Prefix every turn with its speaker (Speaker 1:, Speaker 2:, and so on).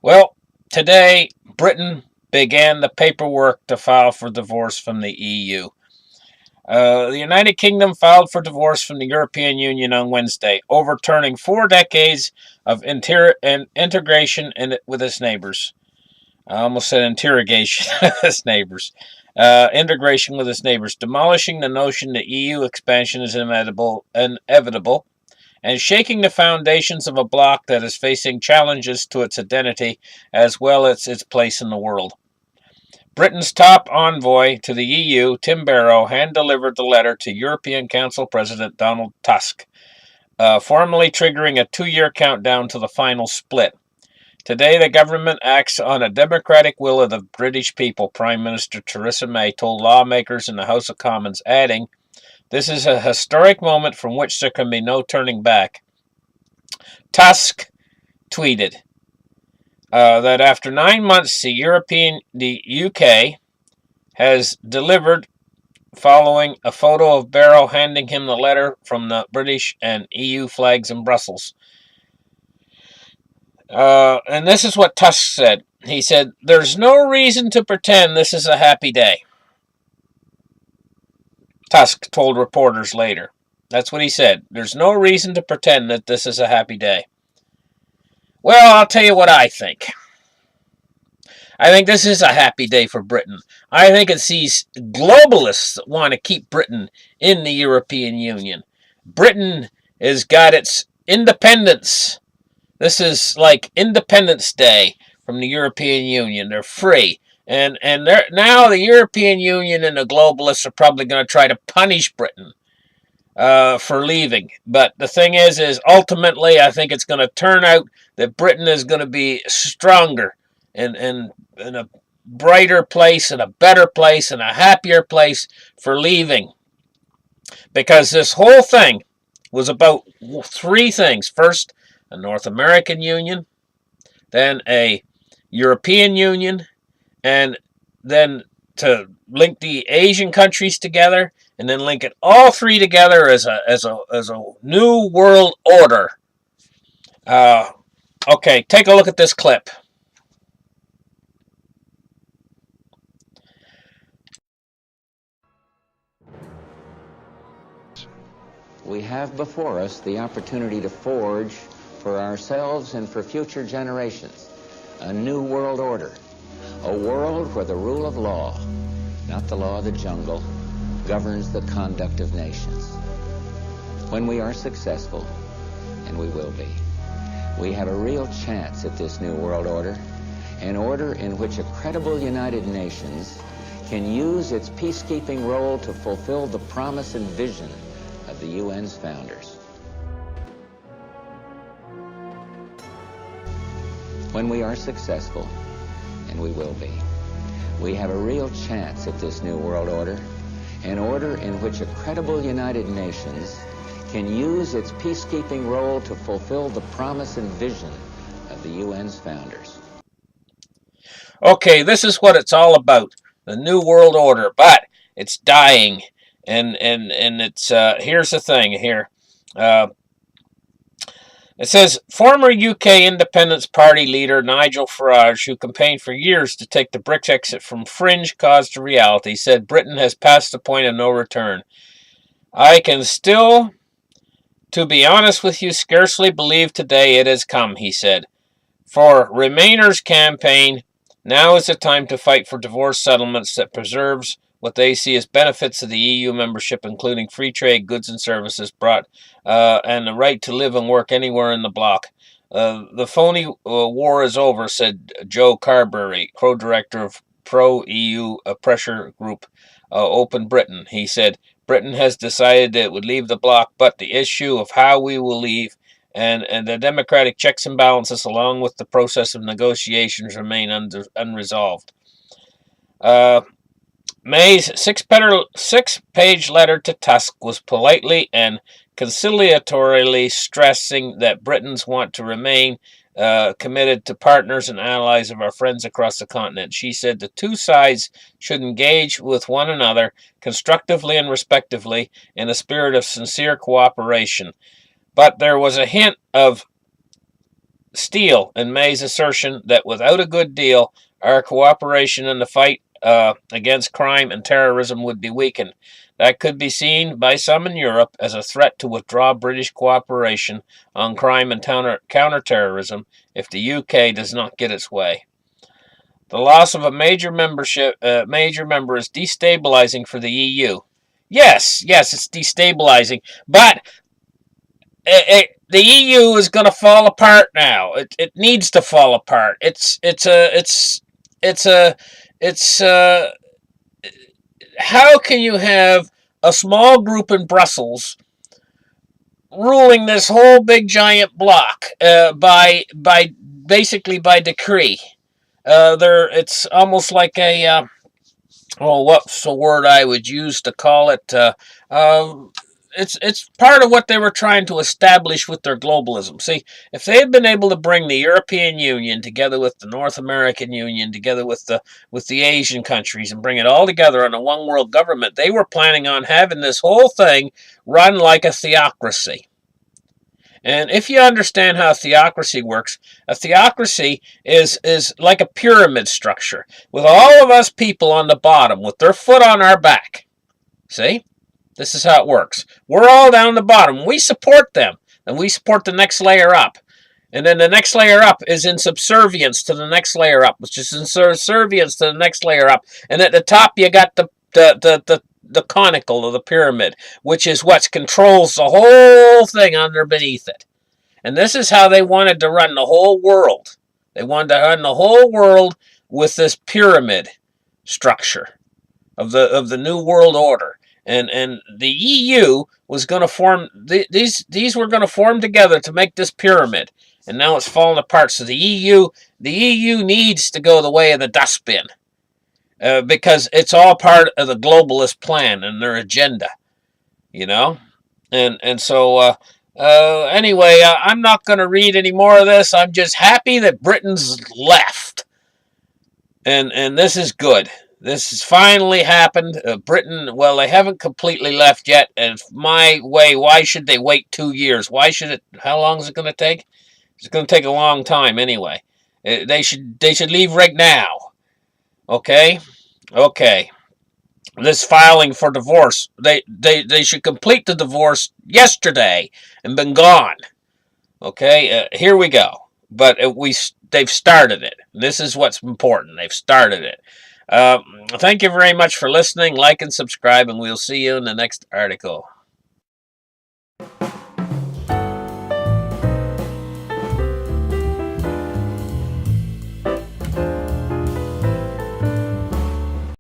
Speaker 1: Well, today, Britain began the paperwork to file for divorce from the EU. The United Kingdom filed for divorce from the European Union on Wednesday, overturning 4 decades of integration with its neighbors. I almost said interrogation with its neighbors. Integration with its neighbors, demolishing the notion that EU expansion is inevitable, and shaking the foundations of a bloc that is facing challenges to its identity as well as its place in the world. Britain's top envoy to the EU, Tim Barrow, hand-delivered the letter to European Council President Donald Tusk, formally triggering a 2-year countdown to the final split. Today, the government acts on a democratic will of the British people, Prime Minister Theresa May told lawmakers in the House of Commons, adding, "This is a historic moment from which there can be no turning back." Tusk tweeted that after 9 months, the UK has delivered, following a photo of Barrow handing him the letter from the British and EU flags in Brussels. And this is what Tusk said. He said, "There's no reason to pretend this is a happy day." Tusk told reporters later. That's what he said. There's no reason to pretend that this is a happy day. Well, I'll tell you what I think. I think this is a happy day for Britain. I think it's these globalists that want to keep Britain in the European Union. Britain has got its independence. This is like Independence Day from the European Union. They're free. And now the European Union and the globalists are probably going to try to punish Britain for leaving. But the thing is ultimately I think it's going to turn out that Britain is going to be stronger and in a brighter place and a better place and a happier place for leaving. Because this whole thing was about 3 things. First, a North American Union, then a European Union, and then to link the Asian countries together, and then link it all 3 together as a new world order. Okay, take a look at this clip.
Speaker 2: We have before us the opportunity to forge for ourselves and for future generations a new world order, a world where the rule of law, not the law of the jungle, governs the conduct of nations. When we are successful, and we will be, we have a real chance at this new world order, an order in which a credible United Nations can use its peacekeeping role to fulfill the promise and vision of the UN's founders. When we are successful, and we will be, we have a real chance at this new world order, an order in which a credible United Nations can use its peacekeeping role to fulfill the promise and vision of the UN's founders.
Speaker 1: Okay, this is what it's all about, the new world order, but it's dying. And it's here's the thing here. It says former UK Independence Party leader Nigel Farage, who campaigned for years to take the Brexit from fringe cause to reality, said Britain has passed the point of no return. "I can still, to be honest with you, scarcely believe today it has come," he said. For Remainers campaign, now is the time to fight for divorce settlements that preserves what they see as benefits of the EU membership, including free trade, goods and services brought, and the right to live and work anywhere in the bloc. The phony war is over, said Joe Carberry, co-director of pro-EU pressure group Open Britain. He said, "Britain has decided that it would leave the bloc, but the issue of how we will leave and the democratic checks and balances along with the process of negotiations remain unresolved." May's 6-page letter to Tusk was politely and conciliatorily stressing that Britons want to remain committed to partners and allies of our friends across the continent. She said the 2 sides should engage with one another constructively and respectively in a spirit of sincere cooperation. But there was a hint of steel in May's assertion that without a good deal, our cooperation in the fight against crime and terrorism would be weakened. That could be seen by some in Europe as a threat to withdraw British cooperation on crime and counterterrorism if the UK does not get its way. The loss of a major member is destabilizing for the EU. Yes, it's destabilizing, but the EU is going to fall apart now. It needs to fall apart. It's how can you have a small group in Brussels ruling this whole big giant block by basically by decree? It's almost like a what's the word I would use to call it? It's part of what they were trying to establish with their globalism. See, if they had been able to bring the European Union together with the North American Union, together with the Asian countries, and bring it all together on a one world government, they were planning on having this whole thing run like a theocracy. And if you understand how theocracy works, a theocracy is like a pyramid structure with all of us people on the bottom with their foot on our back. See? This is how it works. We're all down the bottom. We support them, and we support the next layer up. And then the next layer up is in subservience to the next layer up, which is in subservience to the next layer up. And at the top, you got the conical of the pyramid, which is what controls the whole thing under beneath it. And this is how they wanted to run the whole world. They wanted to run the whole world with this pyramid structure of the new world order. And the EU was going to form these were going to form together to make this pyramid, and now it's falling apart. So the EU needs to go the way of the dustbin, because it's all part of the globalist plan and their agenda, you know. And so anyway, I'm not going to read any more of this. I'm just happy that Britain's left, and this is good. This has finally happened. Britain, well, they haven't completely left yet. And my way, why should they wait 2 years? Why should it? How long is it going to take? It's going to take a long time anyway. They should leave right now. Okay. This filing for divorce, they should complete the divorce yesterday and been gone. Okay. Here we go. But they've started it. This is what's important. They've started it. Thank you very much for listening. Like and subscribe, and we'll see you in the next article.